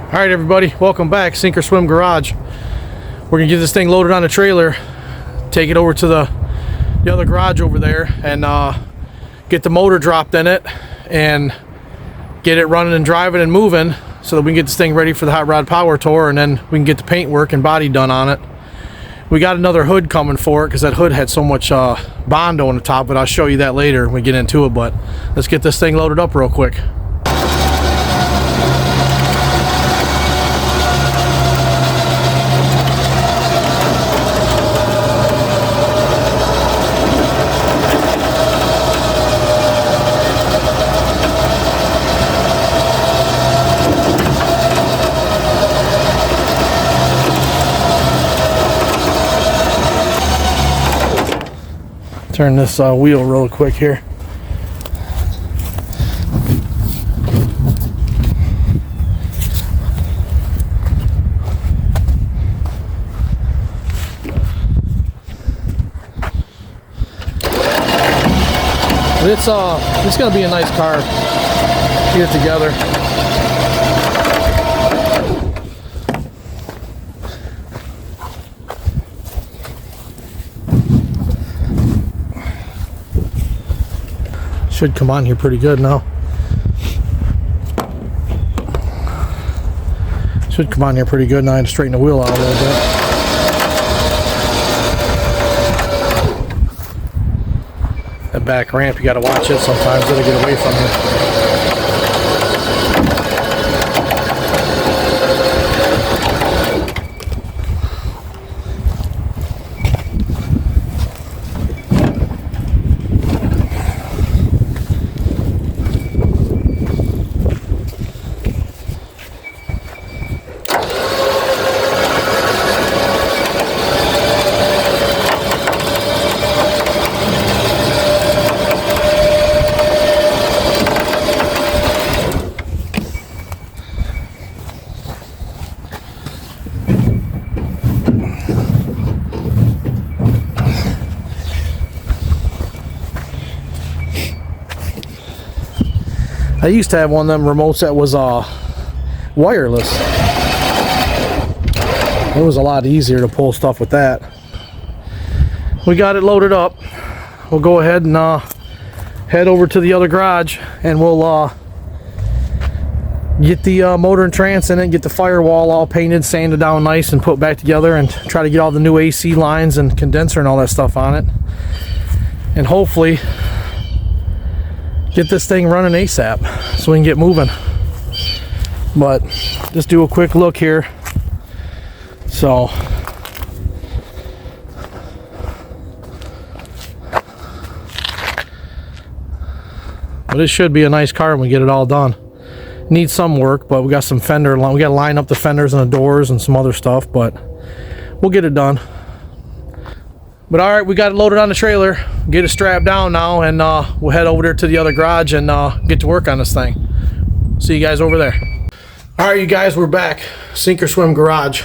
Alright everybody, welcome back. Sink or Swim Garage. We're gonna get this thing loaded on a trailer, take it over to the other garage over there, and get the motor dropped in it and get it running and driving and moving so that we can get this thing ready for the hot rod power tour, and then we can get the paint work and body done on it. We got another hood coming for it because that hood had so much Bondo on the top, but I'll show you that later when we get into it. But let's get this thing loaded up real quick. Turn this wheel real quick here. It's gonna be a nice car. Get it together. Should come on here pretty good now. Should come on here pretty good now. I had to straighten the wheel out a little bit. That back ramp, you gotta watch it sometimes. It'll get away from you. I used to have one of them remotes that was wireless. It was a lot easier to pull stuff with that. We got it loaded up. We'll go ahead and head over to the other garage, and we'll get the motor and trans in it, get the firewall all painted, sanded down nice, and put back together, and try to get all the new AC lines and condenser and all that stuff on it, and hopefully get this thing running ASAP so we can get moving. But just do a quick look here. So but it should be a nice car when we get it all done. Needs some work, but we got some fender, we got to line up the fenders and the doors and some other stuff, but we'll get it done. But all right, we got it loaded on the trailer, get it strapped down now, and we'll head over there to the other garage and get to work on this thing. See you guys over there. All right, you guys, we're back. Sink or Swim Garage.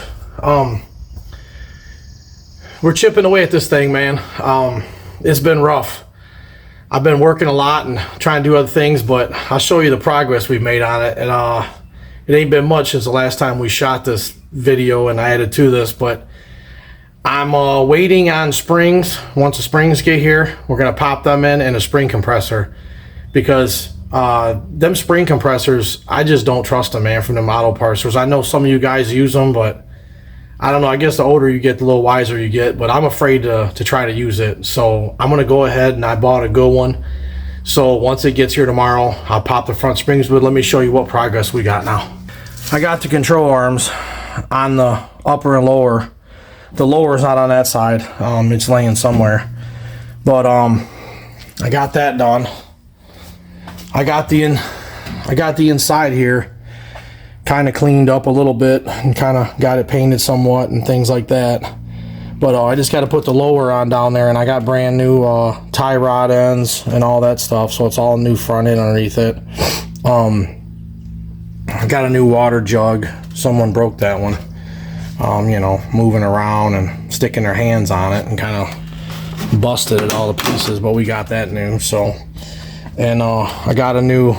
We're chipping away at this thing, man. It's been rough. I've been working a lot and trying to do other things, but I'll show you the progress we've made on it. And it ain't been much since the last time we shot this video and I added to this, but I'm waiting on springs. Once the springs get here, we're gonna pop them in and a spring compressor, because them spring compressors, I just don't trust them, man, from the auto parts stores. I know some of you guys use them, but I don't know. I guess the older you get, the little wiser you get, but I'm afraid to try to use it. So I'm gonna go ahead, and I bought a good one. So once it gets here tomorrow, I'll pop the front springs. But let me show you what progress we got now. I got the control arms on the upper and lower. The lower is not on that side. It's laying somewhere. But I got that done. I got the inside here kind of cleaned up a little bit and kind of got it painted somewhat and things like that. But I just got to put the lower on down there, and I got brand new tie rod ends and all that stuff, so it's all new front end underneath it. I got a new water jug. Someone broke that one. You know, moving around and sticking their hands on it and kind of busted at all the pieces, but we got that new. So, and I got a new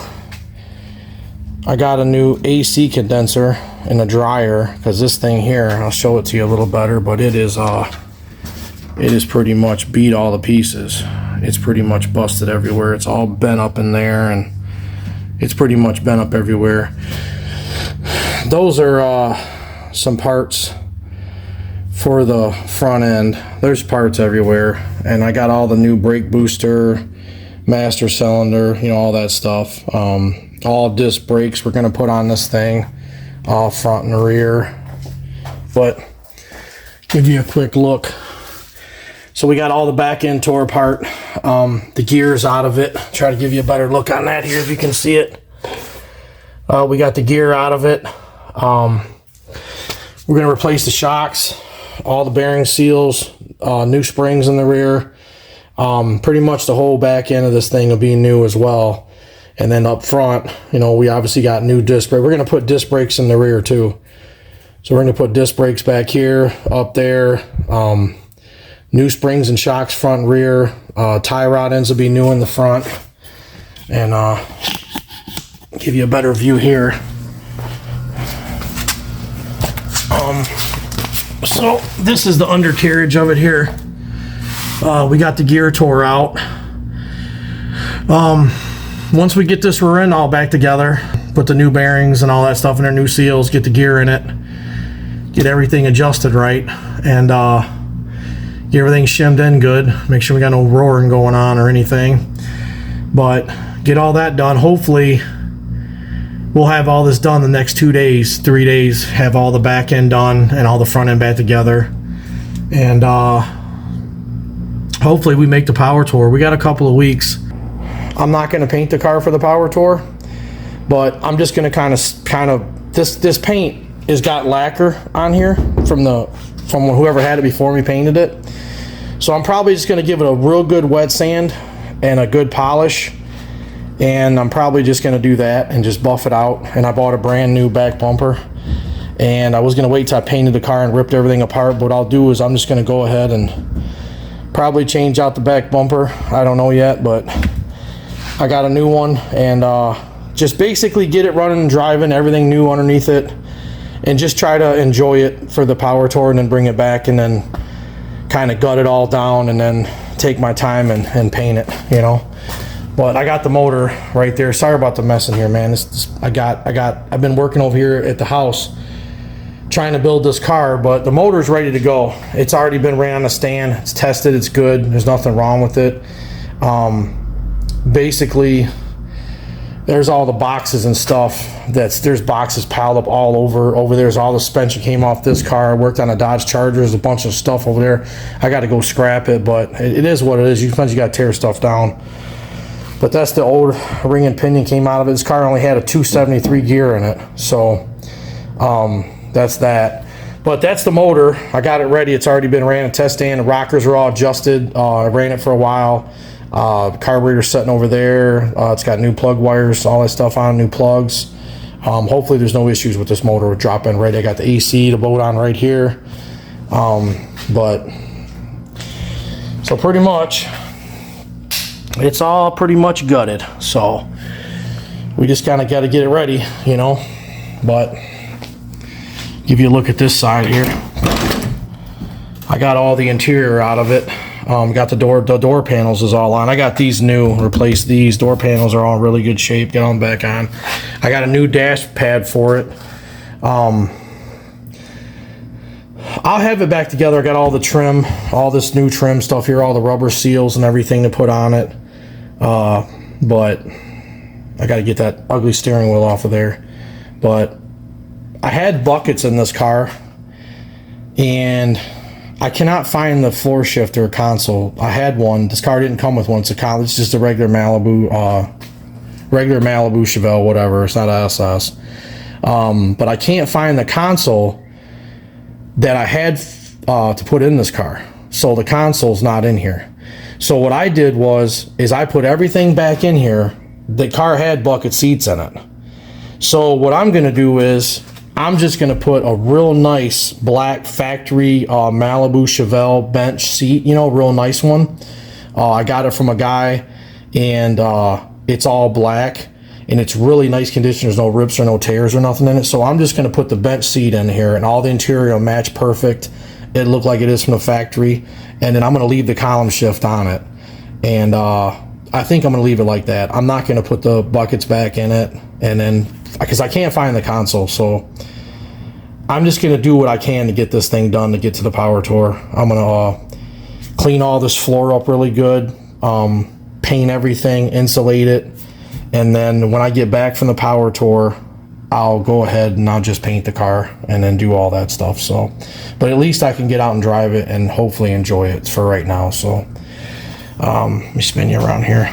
I got a new AC condenser and a dryer, because this thing here, I'll show it to you a little better, but it is pretty much beat all the pieces. It's pretty much busted everywhere. It's all bent up in there, and it's pretty much bent up everywhere. Those are some parts for the front end. There's parts everywhere, and I got all the new brake booster, master cylinder, you know, all that stuff. All disc brakes we're going to put on this thing, all front and rear. But give you a quick look. So we got all the back end tore apart, the gears out of it. Try to give you a better look on that here if you can see it. We got the gear out of it. We're going to replace the shocks, all the bearing seals, new springs in the rear. Pretty much the whole back end of this thing will be new as well. And then up front, you know, we obviously got new disc brakes. We're going to put disc brakes in the rear too. So we're going to put disc brakes back here, up there. New springs and shocks front and rear. Tie rod ends will be new in the front. And give you a better view here. So this is the undercarriage of it here. We got the gear tore out. Once we get this rear end all back together, put the new bearings and all that stuff in their new seals, get the gear in it, get everything adjusted right, and get everything shimmed in good. Make sure we got no roaring going on or anything. But get all that done. Hopefully we'll have all this done the next 2 days, 3 days, have all the back end done and all the front end back together. And hopefully we make the power tour. We got a couple of weeks. I'm not going to paint the car for the power tour, but I'm just going to kind of this paint has got lacquer on here from whoever had it before me painted it. So I'm probably just going to give it a real good wet sand and a good polish, and I'm probably just going to do that and just buff it out. And I bought a brand new back bumper, and I was going to wait till I painted the car and ripped everything apart. But what I'll do is I'm just going to go ahead and probably change out the back bumper. I don't know yet, but I got a new one, and just basically get it running and driving, everything new underneath it, and just try to enjoy it for the power tour, and then bring it back and then kind of gut it all down and then take my time and paint it, you know. But I got the motor right there. Sorry about the mess in here, man. I've been working over here at the house trying to build this car, but the motor's ready to go. It's already been ran on a stand. It's tested. It's good. There's nothing wrong with it. Basically, there's all the boxes and stuff. There's boxes piled up all over. There's all the suspension came off this car. I worked on a Dodge Charger. There's a bunch of stuff over there. I got to go scrap it, but it is what it is. Sometimes you got to tear stuff down. But that's the old ring and pinion came out of it. This car only had a 273 gear in it, so that's that. But that's the motor. I got it ready. It's already been ran and tested. The rockers are all adjusted. I ran it for a while. Carburetor's sitting over there. It's got new plug wires, all that stuff on, new plugs. Hopefully there's no issues with this motor. Drop in right. I got the AC to bolt on right here. But so pretty much it's all pretty much gutted. So we just kind of got to get it ready, you know. But give you a look at this side here. I got all the interior out of it. Got the door panels is all on. I got these new, replaced these. Door panels are all in really good shape. Get them back on. I got a new dash pad for it. I'll have it back together. I got all the trim, all this new trim stuff here, all the rubber seals and everything to put on it. But I got to get that ugly steering wheel off of there. But I had buckets in this car, and I cannot find the floor shifter console. I had one. This car didn't come with one. It's just a regular Malibu Chevelle, whatever. It's not an SS. But I can't find the console that I had to put in this car. So the console's not in here. So what I did is I put everything back in here. The car had bucket seats in it. So what I'm going to do is I'm just going to put a real nice black factory Malibu Chevelle bench seat, you know, real nice one. I got it from a guy, and it's all black, and it's really nice condition. There's no rips or no tears or nothing in it. So I'm just going to put the bench seat in here, and all the interior will match perfect. It looked like it is from the factory. And then I'm going to leave the column shift on it. And I think I'm going to leave it like that. I'm not going to put the buckets back in it, and then because I can't find the console. So I'm just going to do what I can to get this thing done to get to the power tour. I'm going to clean all this floor up really good, paint everything, insulate it, and then when I get back from the power tour, I'll go ahead and I'll just paint the car and then do all that stuff. So, but at least I can get out and drive it and hopefully enjoy it for right now. So let me spin you around here.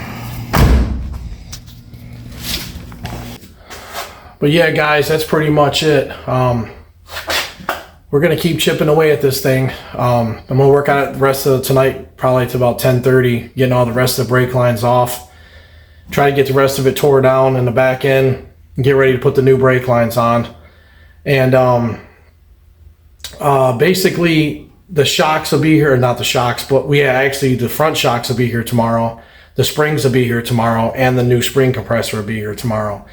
But yeah, guys, that's pretty much it. We're gonna keep chipping away at this thing. I'm gonna work on it the rest of tonight, probably to about 10:30, getting all the rest of the brake lines off. Try to get the rest of it tore down in the back end and get ready to put the new brake lines on. And basically the shocks will be here, not the shocks, but actually the front shocks will be here tomorrow. The springs will be here tomorrow, and the new spring compressor will be here tomorrow.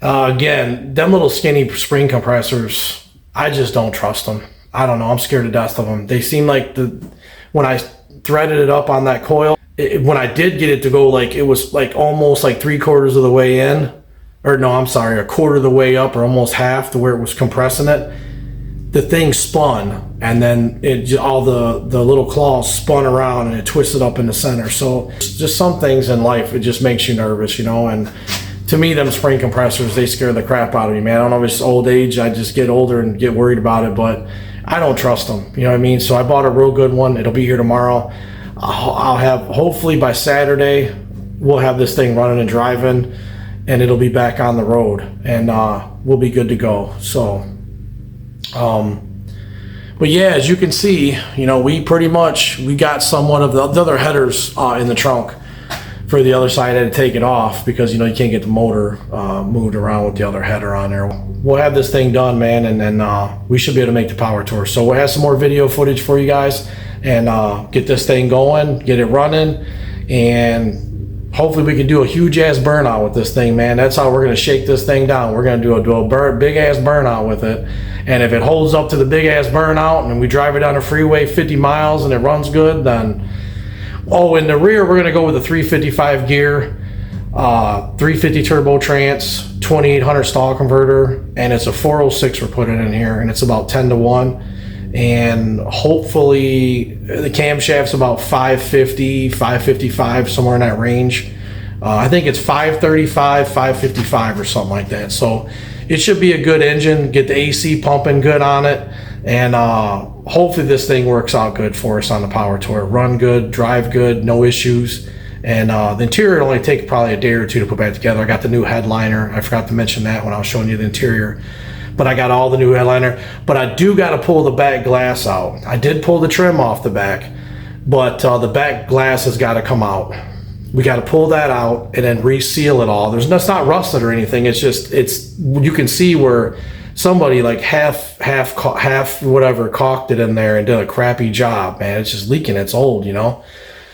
Again, them little skinny spring compressors, I just don't trust them. I don't know. I'm scared to death of them. They seem like when I threaded it up on that coil, when I did get it to go, like it was like almost like 3/4 of the way in, or no, I'm sorry, 1/4 of the way up, or almost half to where it was compressing it. The thing spun, and then all the little claws spun around and it twisted up in the center. So just some things in life, it just makes you nervous, you know. And to me, them spring compressors, they scare the crap out of me, man. I don't know if it's old age, I just get older and get worried about it, but I don't trust them, you know what I mean? So I bought a real good one. It'll be here tomorrow. I'll have, hopefully by Saturday, we'll have this thing running and driving, and it'll be back on the road, and we'll be good to go. So but yeah, as you can see, you know, we got somewhat of the other headers in the trunk. For the other side, I had to take it off because, you know, you can't get the motor moved around with the other header on there. We'll have this thing done, man, and then we should be able to make the power tour. So we'll have some more video footage for you guys, and get this thing going, get it running, and hopefully we can do a huge ass burnout with this thing, man. That's how we're going to shake this thing down. We're going to do a big ass burnout with it. And if it holds up to the big ass burnout and we drive it down the freeway 50 miles and it runs good, then in the rear, we're going to go with a 355 gear, 350 turbo trans, 2800 stall converter, and it's a 406 we're putting in here, and it's about 10-1. And hopefully the camshaft's about 550, 555, somewhere in that range. I think it's 535, 555 or something like that. So it should be a good engine, get the AC pumping good on it, and hopefully this thing works out good for us on the power tour. Run good, drive good, no issues. And the interior will only take probably a day or two to put back together. I got the new headliner. I forgot to mention that when I was showing you the interior. But I got all the new headliner. But I do got to pull the back glass out. I did pull the trim off the back, but the back glass has got to come out. We got to pull that out and then reseal it all. That's not rusted or anything. It's just, you can see where somebody like half whatever caulked it in there and did a crappy job, man. It's just leaking. It's old, you know.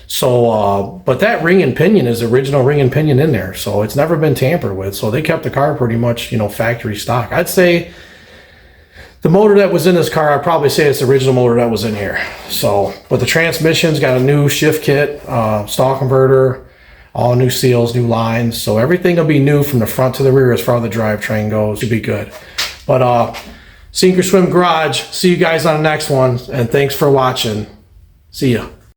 So, but that ring and pinion is the original ring and pinion in there. So it's never been tampered with. So they kept the car pretty much, you know, factory stock. I'd say the motor that was in this car, I'd probably say it's the original motor that was in here. So, but the transmission's got a new shift kit, stall converter, all new seals, new lines. So everything will be new from the front to the rear as far as the drivetrain goes. Should be good. But Sink or Swim Garage, see you guys on the next one. And thanks for watching. See ya.